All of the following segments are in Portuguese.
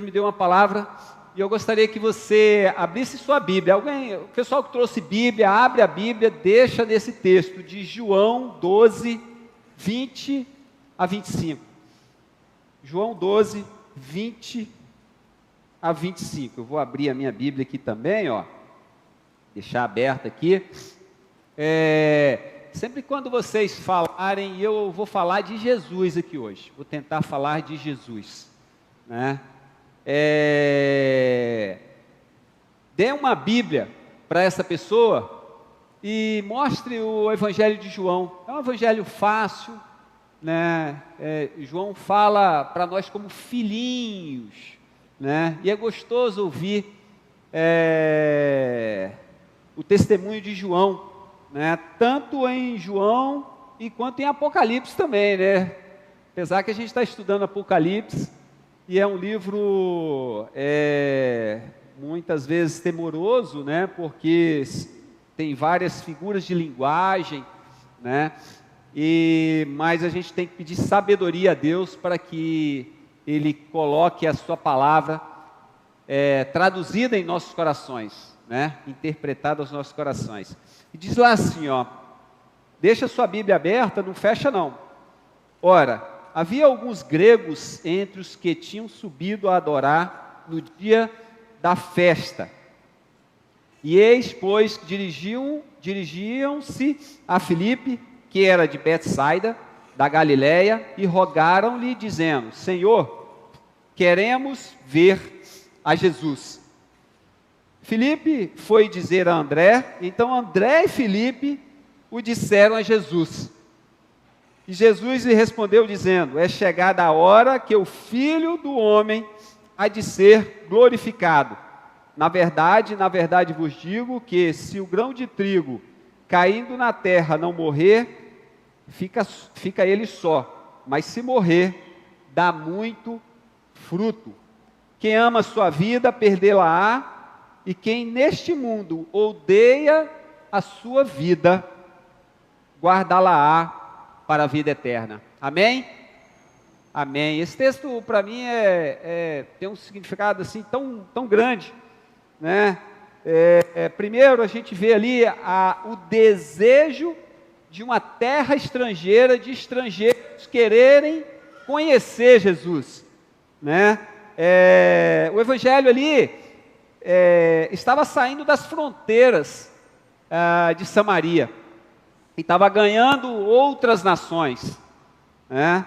Me deu uma palavra e eu gostaria que você abrisse sua Bíblia. O pessoal que trouxe Bíblia, abre a Bíblia, deixa nesse texto de João 12, 20 a 25. João 12, 20 a 25. Eu vou abrir a minha Bíblia aqui também, ó. Deixar aberta aqui. Sempre quando vocês falarem, eu vou falar de Jesus aqui hoje. Vou tentar falar de Jesus, né? Dê uma Bíblia para essa pessoa e mostre o Evangelho de João. É um evangelho fácil, né? João fala para nós como filhinhos, né? E é gostoso ouvir o testemunho de João, né? Tanto em João quanto em Apocalipse também, né? Apesar que a gente está estudando Apocalipse, e é um livro muitas vezes temoroso, né? Porque tem várias figuras de linguagem, né? Mas a gente tem que pedir sabedoria a Deus para que Ele coloque a sua palavra traduzida em nossos corações, né? Interpretada aos nossos corações. E diz lá assim, ó, deixa a sua Bíblia aberta, não fecha não. Ora, havia alguns gregos entre os que tinham subido a adorar no dia da festa. E eis, pois, dirigiam-se a Filipe, que era de Betsaida, da Galiléia, e rogaram-lhe, dizendo: Senhor, queremos ver a Jesus. Filipe foi dizer a André, então André e Filipe o disseram a Jesus. E Jesus lhe respondeu dizendo: é chegada a hora que o Filho do Homem há de ser glorificado. Na verdade vos digo que se o grão de trigo caindo na terra não morrer, fica ele só, mas se morrer, dá muito fruto. Quem ama a sua vida, perdê-la-á, e quem neste mundo odeia a sua vida, guardá-la-á para a vida eterna. Amém? Amém. Esse texto para mim tem um significado assim tão grande, né? Primeiro a gente vê ali o desejo de uma terra estrangeira, de estrangeiros quererem conhecer Jesus, né? O evangelho ali estava saindo das fronteiras de Samaria e estava ganhando outras nações, né?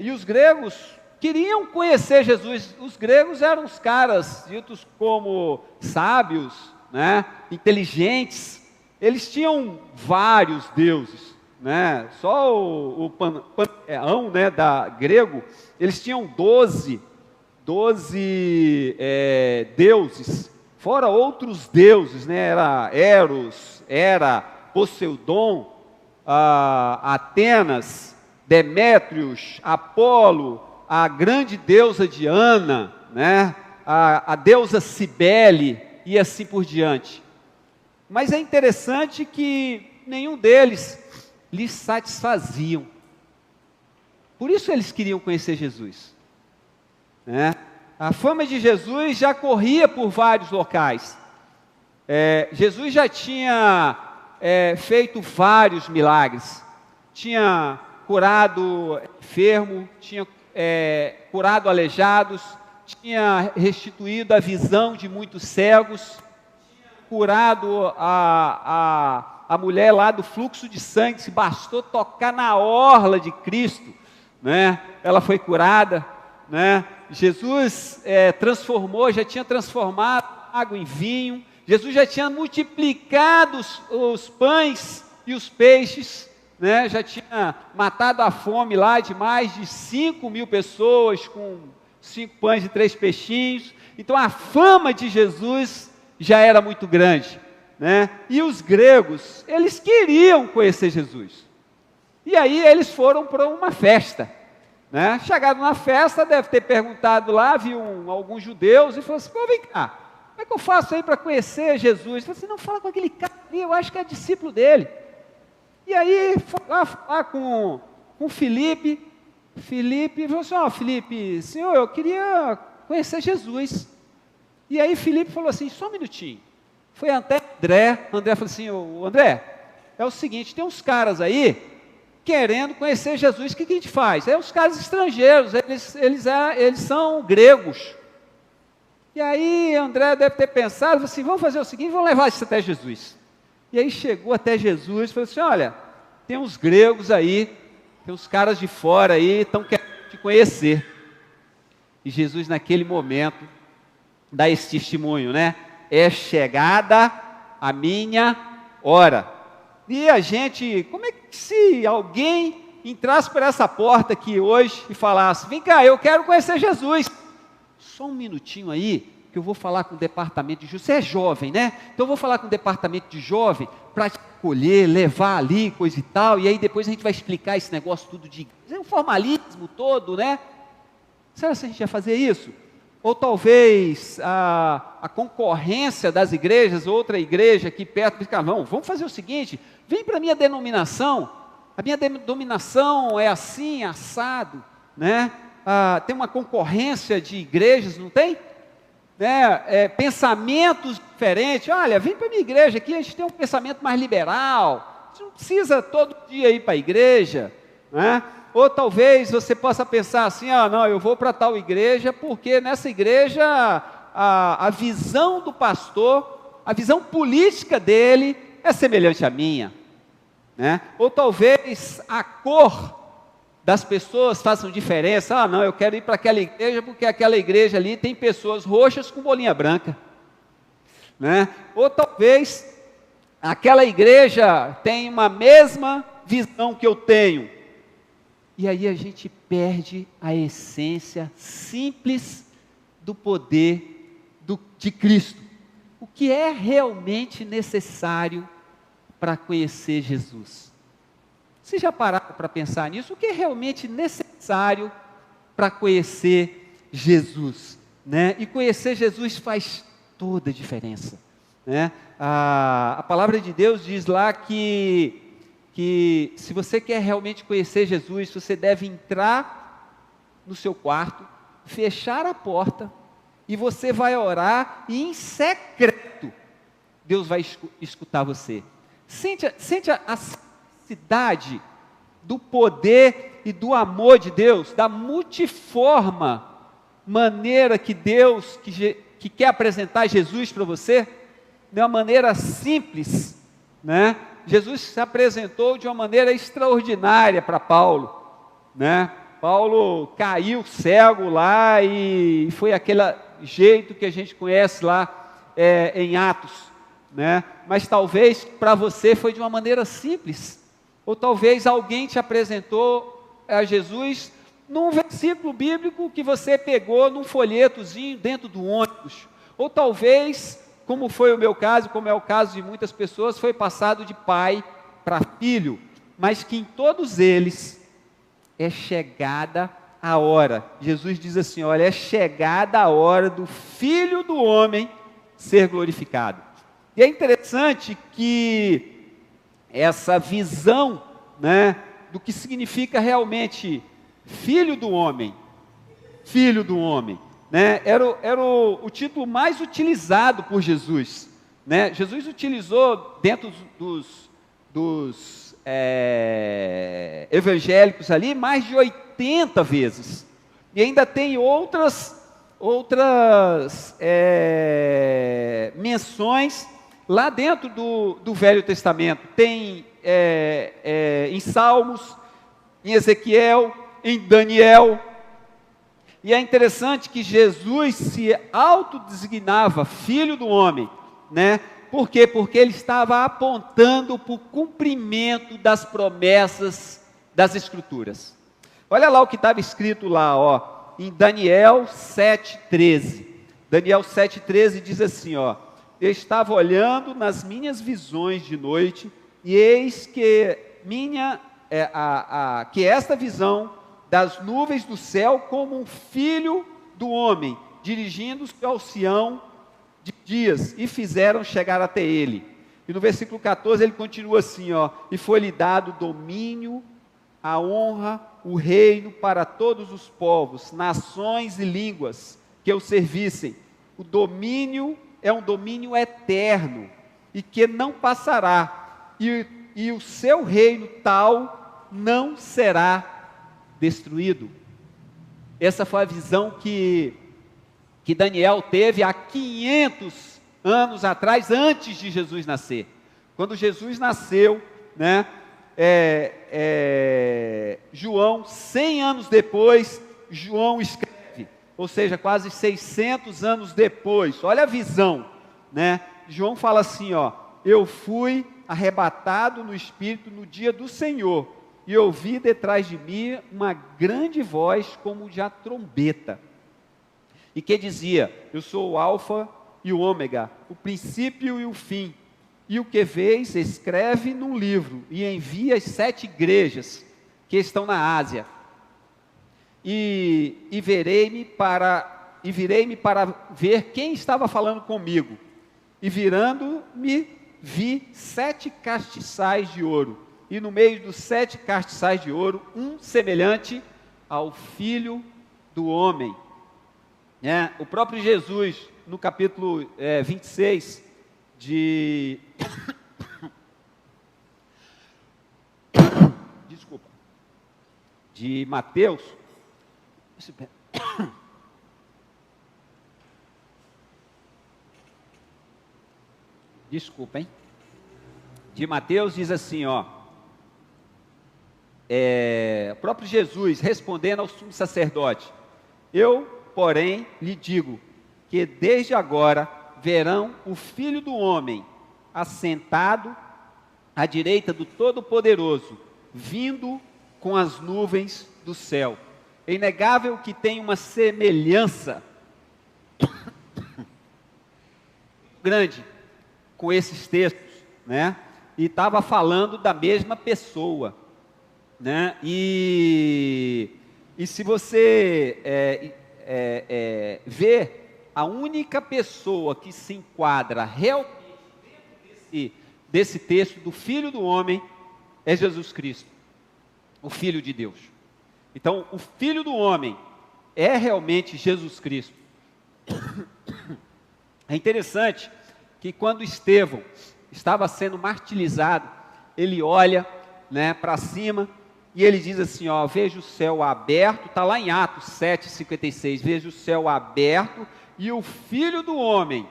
E os gregos queriam conhecer Jesus. Os gregos eram os caras ditos como sábios, né? Inteligentes. Eles tinham vários deuses, né? Só o panteão, né, grego, eles tinham 12 deuses, fora outros deuses, né? Era Eros, Hera, Poseidon, Atenas, Demétrios, Apolo, a grande deusa Diana, né? A deusa Cibele e assim por diante. Mas é interessante que nenhum deles lhes satisfaziam. Por isso eles queriam conhecer Jesus, né? A fama de Jesus já corria por vários locais. Jesus já tinha feito vários milagres. Tinha curado enfermo, tinha curado aleijados, tinha restituído a visão de muitos cegos, tinha curado a mulher lá do fluxo de sangue. Se bastou tocar na orla de Cristo, né? Ela foi curada, né? Jesus já tinha transformado água em vinho. Jesus já tinha multiplicado os pães e os peixes, né? Já tinha matado a fome lá de mais de 5.000 pessoas com 5 pães e 3 peixinhos. Então a fama de Jesus já era muito grande, né? E os gregos, eles queriam conhecer Jesus. E aí eles foram para uma festa, né? Chegaram na festa, deve ter perguntado lá, viu alguns judeus e falou assim: pô, vem cá, como é que eu faço aí para conhecer Jesus? Ele falou assim: não, fala com aquele cara ali, eu acho que é discípulo dele. E aí, foi lá com Filipe, Filipe falou assim, Filipe, senhor, eu queria conhecer Jesus. E aí Filipe falou assim, só um minutinho. Foi até André falou assim, André, é o seguinte, tem uns caras aí querendo conhecer Jesus, o que a gente faz? É os caras estrangeiros, eles são gregos. E aí André deve ter pensado, assim, vamos fazer o seguinte, vamos levar isso até Jesus. E aí chegou até Jesus e falou assim, olha, tem uns gregos aí, tem uns caras de fora aí, estão querendo te conhecer. E Jesus naquele momento dá esse testemunho, né? É chegada a minha hora. E a gente, como é que se alguém entrasse por essa porta aqui hoje e falasse, vem cá, eu quero conhecer Jesus. Só um minutinho aí, que eu vou falar com o departamento de jovem. Você é jovem, né? Então eu vou falar com o departamento de jovem para te acolher, levar ali, coisa e tal, e aí depois a gente vai explicar esse negócio tudo de um formalismo todo, né? Será que a gente ia fazer isso? Ou talvez a concorrência das igrejas, outra igreja aqui perto, vamos fazer o seguinte, vem para a minha denominação, a minha denominação é assim, assado, né? Tem uma concorrência de igrejas, não tem? Né? Pensamentos diferentes, olha, vem para a minha igreja aqui, a gente tem um pensamento mais liberal, você não precisa todo dia ir para a igreja, né? Ou talvez você possa pensar assim, não, eu vou para tal igreja, porque nessa igreja a visão do pastor, a visão política dele é semelhante à minha, né? Ou talvez a cor das pessoas façam diferença, não, eu quero ir para aquela igreja, porque aquela igreja ali tem pessoas roxas com bolinha branca, né? Ou talvez aquela igreja tem uma mesma visão que eu tenho, e aí a gente perde a essência simples do poder de Cristo. O que é realmente necessário para conhecer Jesus? Vocês já pararam para pensar nisso? O que é realmente necessário para conhecer Jesus? Né? E conhecer Jesus faz toda a diferença. Né? A palavra de Deus diz lá que se você quer realmente conhecer Jesus, você deve entrar no seu quarto, fechar a porta, e você vai orar, e em secreto, Deus vai escutar você. Sente a simplicidade do poder e do amor de Deus, da multiforme maneira que Deus, que quer apresentar Jesus para você, de uma maneira simples, né? Jesus se apresentou de uma maneira extraordinária para Paulo, né? Paulo caiu cego lá e foi aquele jeito que a gente conhece lá em Atos, né? Mas talvez para você foi de uma maneira simples, ou talvez alguém te apresentou a Jesus num versículo bíblico que você pegou num folhetozinho dentro do ônibus, ou talvez, como foi o meu caso, como é o caso de muitas pessoas, foi passado de pai para filho, mas que em todos eles é chegada a hora. Jesus diz assim, olha, é chegada a hora do Filho do Homem ser glorificado. E é interessante que essa visão, né, do que significa realmente Filho do Homem, né, era o título mais utilizado por Jesus, né? Jesus utilizou dentro dos evangélicos ali mais de 80 vezes, e ainda tem outras menções lá dentro do Velho Testamento, tem em Salmos, em Ezequiel, em Daniel. E é interessante que Jesus se autodesignava Filho do Homem, né? Por quê? Porque ele estava apontando para o cumprimento das promessas das Escrituras. Olha lá o que estava escrito lá, em Daniel 7,13. Daniel 7,13 diz assim, eu estava olhando nas minhas visões de noite, e eis que que esta visão das nuvens do céu como um filho do homem, dirigindo-se ao Sião de dias, e fizeram chegar até ele. E no versículo 14 ele continua assim, e foi-lhe dado domínio, a honra o reino para todos os povos, nações e línguas que o servissem. O domínio é um domínio eterno e que não passará, e o seu reino tal não será destruído. Essa foi a visão que Daniel teve há 500 anos atrás, antes de Jesus nascer. Quando Jesus nasceu, né, João, 100 anos depois, João escreve, ou seja, quase 600 anos depois, olha a visão, né? João fala assim, ó: eu fui arrebatado no Espírito no dia do Senhor, e ouvi detrás de mim uma grande voz como de a trombeta, e que dizia: eu sou o Alfa e o Ômega, o princípio e o fim. E o que vês, escreve num livro, e envia às 7 igrejas que estão na Ásia. E virei-me para ver quem estava falando comigo. E virando-me, vi 7 castiçais de ouro. E no meio dos 7 castiçais de ouro, um semelhante ao Filho do Homem. O próprio Jesus, no capítulo 26 de Mateus, de Mateus diz assim, ó, o próprio Jesus respondendo ao sumo sacerdote: eu, porém, lhe digo que desde agora verão o Filho do Homem assentado à direita do Todo-Poderoso, vindo com as nuvens do céu. É inegável que tem uma semelhança grande com esses textos, né? E estava falando da mesma pessoa, né? E se você ver, a única pessoa que se enquadra realmente dentro desse texto do Filho do Homem é Jesus Cristo, o Filho de Deus. Então, o Filho do Homem é realmente Jesus Cristo. É interessante que quando Estevão estava sendo martirizado, ele olha, né, para cima e ele diz assim, ó: veja o céu aberto, está lá em Atos 7,56, veja o céu aberto e o Filho do Homem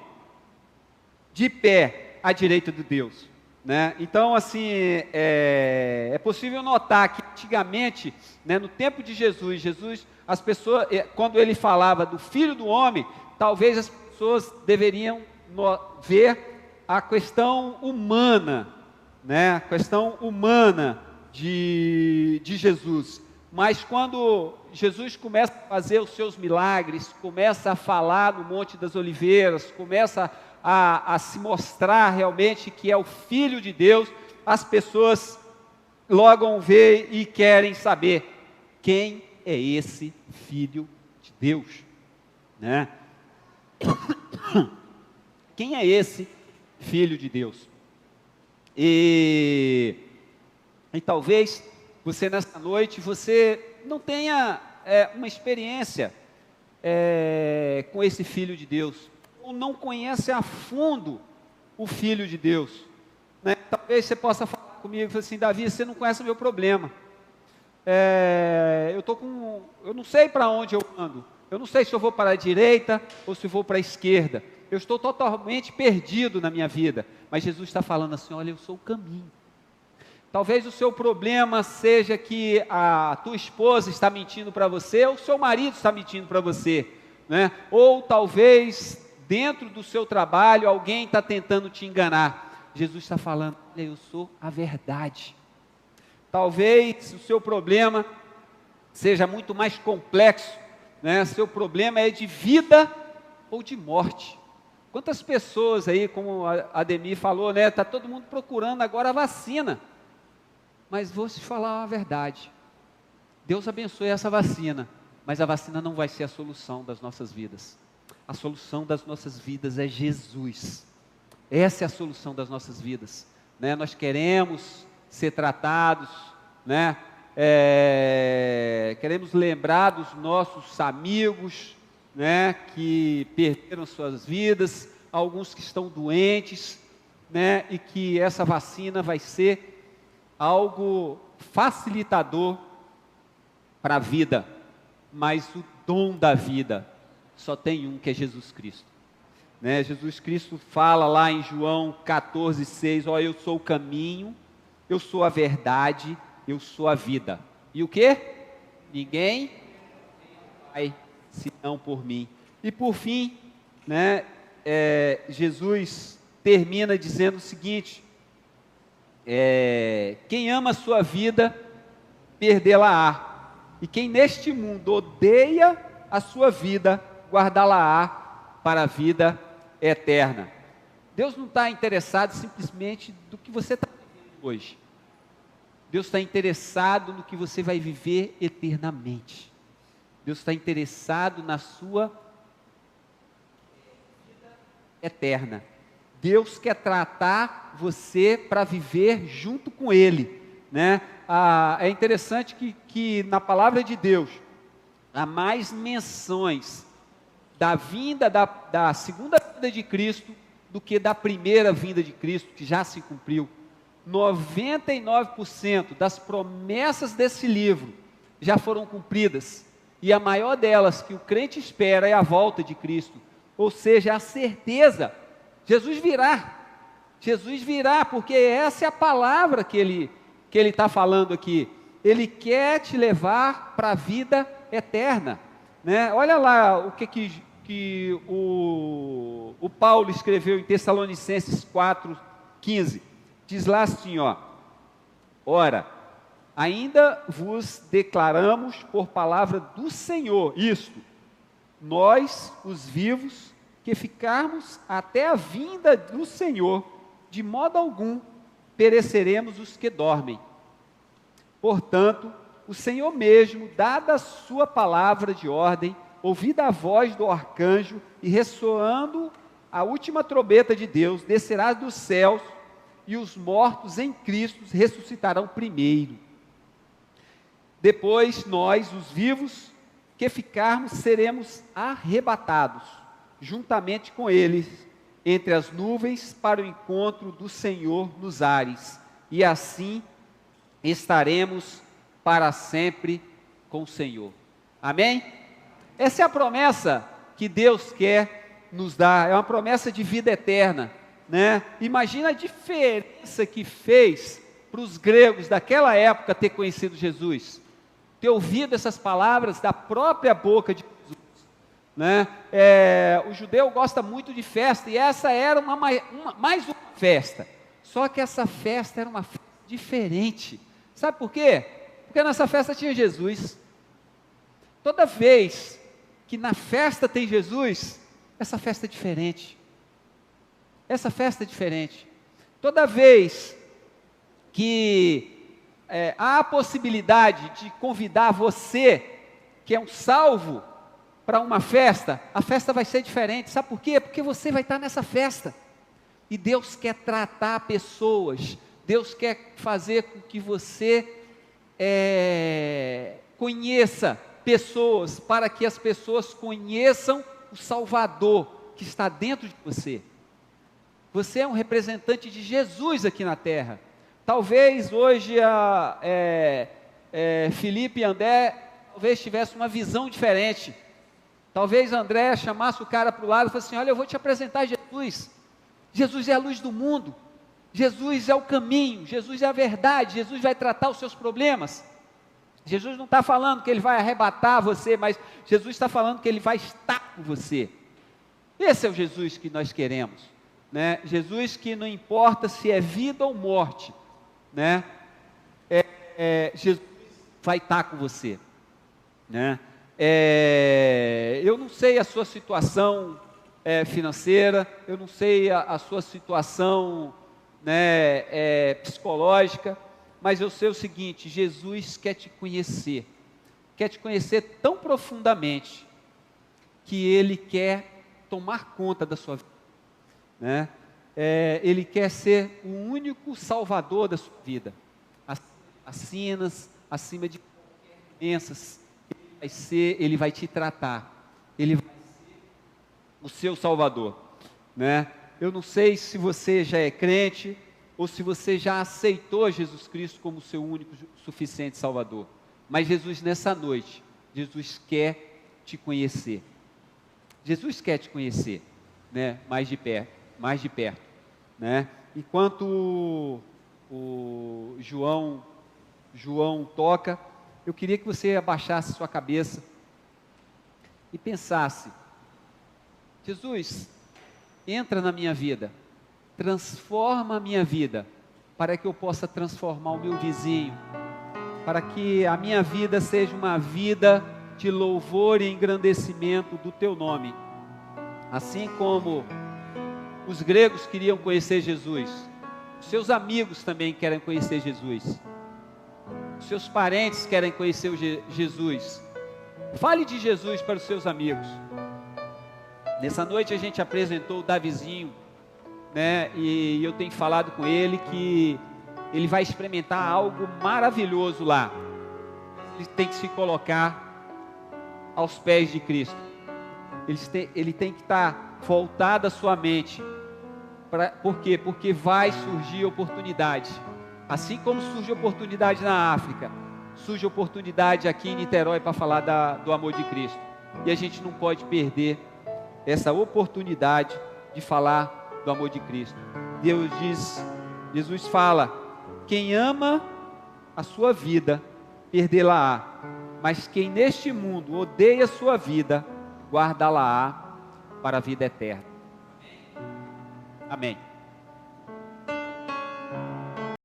de pé à direita de Deus, né? Então, assim, é possível notar que antigamente, né, no tempo de Jesus, as pessoas, quando ele falava do Filho do Homem, talvez as pessoas deveriam ver a questão humana, né? A questão humana de Jesus. Mas quando Jesus começa a fazer os seus milagres, começa a falar no Monte das Oliveiras, começa a se mostrar realmente que é o Filho de Deus, as pessoas logo veem e querem saber quem é esse Filho de Deus, né? Quem é esse Filho de Deus? E talvez você nessa noite, você não tenha uma experiência com esse Filho de Deus, ou não conhece a fundo o Filho de Deus, né? Talvez você possa falar comigo assim: Davi, você não conhece o meu problema, eu não sei para onde eu ando, eu não sei se eu vou para a direita ou se eu vou para a esquerda, eu estou totalmente perdido na minha vida. Mas Jesus está falando assim: olha, eu sou o caminho. Talvez o seu problema seja que a tua esposa está mentindo para você, ou o seu marido está mentindo para você, né? Ou talvez dentro do seu trabalho alguém está tentando te enganar. Jesus está falando: olha, eu sou a verdade. Talvez o seu problema seja muito mais complexo, né? Seu problema é de vida ou de morte. Quantas pessoas aí, como a Ademir falou, né? Está todo mundo procurando agora a vacina. Mas vou te falar a verdade: Deus abençoe essa vacina, mas a vacina não vai ser a solução das nossas vidas. A solução das nossas vidas é Jesus. Essa é a solução das nossas vidas, né? Nós queremos ser tratados, né, Queremos lembrar dos nossos amigos, né, que perderam suas vidas, alguns que estão doentes, né, e que essa vacina vai ser algo facilitador para a vida, mas o dom da vida só tem um, que é Jesus Cristo. Né? Jesus Cristo fala lá em João 14,6, ó, eu sou o caminho, eu sou a verdade, eu sou a vida. E o que? Ninguém vai senão por mim. E por fim, né, Jesus termina dizendo o seguinte, quem ama a sua vida, perdê-la-á. E quem neste mundo odeia a sua vida, guardá-la-á para a vida eterna. Deus não está interessado simplesmente do que você está vivendo hoje. Deus está interessado no que você vai viver eternamente. Deus está interessado na sua vida eterna. Deus quer tratar você para viver junto com Ele, né? É interessante que na palavra de Deus há mais menções da vinda, da segunda vinda de Cristo, do que da primeira vinda de Cristo, que já se cumpriu. 99% das promessas desse livro já foram cumpridas, e a maior delas que o crente espera é a volta de Cristo, ou seja, a certeza, Jesus virá, porque essa é a palavra que ele está falando aqui. Ele quer te levar para a vida eterna, né? Olha lá o que o Paulo escreveu em Tessalonicenses 4,15, diz lá assim, ó, ora, ainda vos declaramos por palavra do Senhor isto, nós, os vivos, que ficarmos até a vinda do Senhor, de modo algum pereceremos os que dormem. Portanto, o Senhor mesmo, dada a sua palavra de ordem, ouvida a voz do arcanjo e ressoando a última trombeta de Deus, descerá dos céus, e os mortos em Cristo ressuscitarão primeiro. Depois nós, os vivos, que ficarmos, seremos arrebatados, juntamente com eles, entre as nuvens, para o encontro do Senhor nos ares, e assim estaremos para sempre com o Senhor. Amém? Essa é a promessa que Deus quer nos dar, é uma promessa de vida eterna, né? Imagina a diferença que fez para os gregos daquela época ter conhecido Jesus, ter ouvido essas palavras da própria boca de Jesus, né? O judeu gosta muito de festa, e essa era mais uma festa, só que essa festa era uma festa diferente. Sabe por quê? Porque nessa festa tinha Jesus. Toda vez que na festa tem Jesus, essa festa é diferente. Essa festa é diferente. Toda vez que há a possibilidade de convidar você, que é um salvo, para uma festa, a festa vai ser diferente. Sabe por quê? Porque você vai estar nessa festa. E Deus quer tratar pessoas, Deus quer fazer com que você conheça pessoas, para que as pessoas conheçam o Salvador que está dentro de você. Você é um representante de Jesus aqui na terra. Talvez hoje Felipe e André talvez tivessem uma visão diferente. Talvez André chamasse o cara para o lado e falasse assim, olha, eu vou te apresentar Jesus. Jesus é a luz do mundo. Jesus é o caminho, Jesus é a verdade, Jesus vai tratar os seus problemas. Jesus não está falando que Ele vai arrebatar você, mas Jesus está falando que Ele vai estar com você. Esse é o Jesus que nós queremos, né? Jesus que não importa se é vida ou morte, né? Jesus vai estar com você, né? Eu não sei a sua situação financeira, eu não sei a sua situação, né, psicológica, mas eu sei o seguinte: Jesus quer te conhecer tão profundamente, que Ele quer tomar conta da sua vida, né? Ele quer ser o único salvador da sua vida. As vacinas, acima de qualquer doença. Ele vai te tratar, Ele vai ser o seu Salvador, né? Eu não sei se você já é crente, ou se você já aceitou Jesus Cristo como seu único, suficiente Salvador, mas Jesus nessa noite, Jesus quer te conhecer, Jesus quer te conhecer, né? Mais de perto, né? Enquanto o João toca, eu queria que você abaixasse sua cabeça e pensasse: Jesus, entra na minha vida, transforma a minha vida, para que eu possa transformar o meu vizinho, para que a minha vida seja uma vida de louvor e engrandecimento do teu nome, assim como os gregos queriam conhecer Jesus, os seus amigos também querem conhecer Jesus, os seus parentes querem conhecer Jesus. Fale de Jesus para os seus amigos. Nessa noite a gente apresentou o Davizinho, né? E eu tenho falado com ele que ele vai experimentar algo maravilhoso lá. Ele tem que se colocar aos pés de Cristo. Ele tem que estar voltado a sua mente. Por quê? Porque vai surgir oportunidade. Assim como surge oportunidade na África, surge oportunidade aqui em Niterói para falar do amor de Cristo. E a gente não pode perder essa oportunidade de falar do amor de Cristo. Jesus fala: quem ama a sua vida, perdê-la-á, mas quem neste mundo odeia a sua vida, guardá-la-á para a vida eterna. Amém.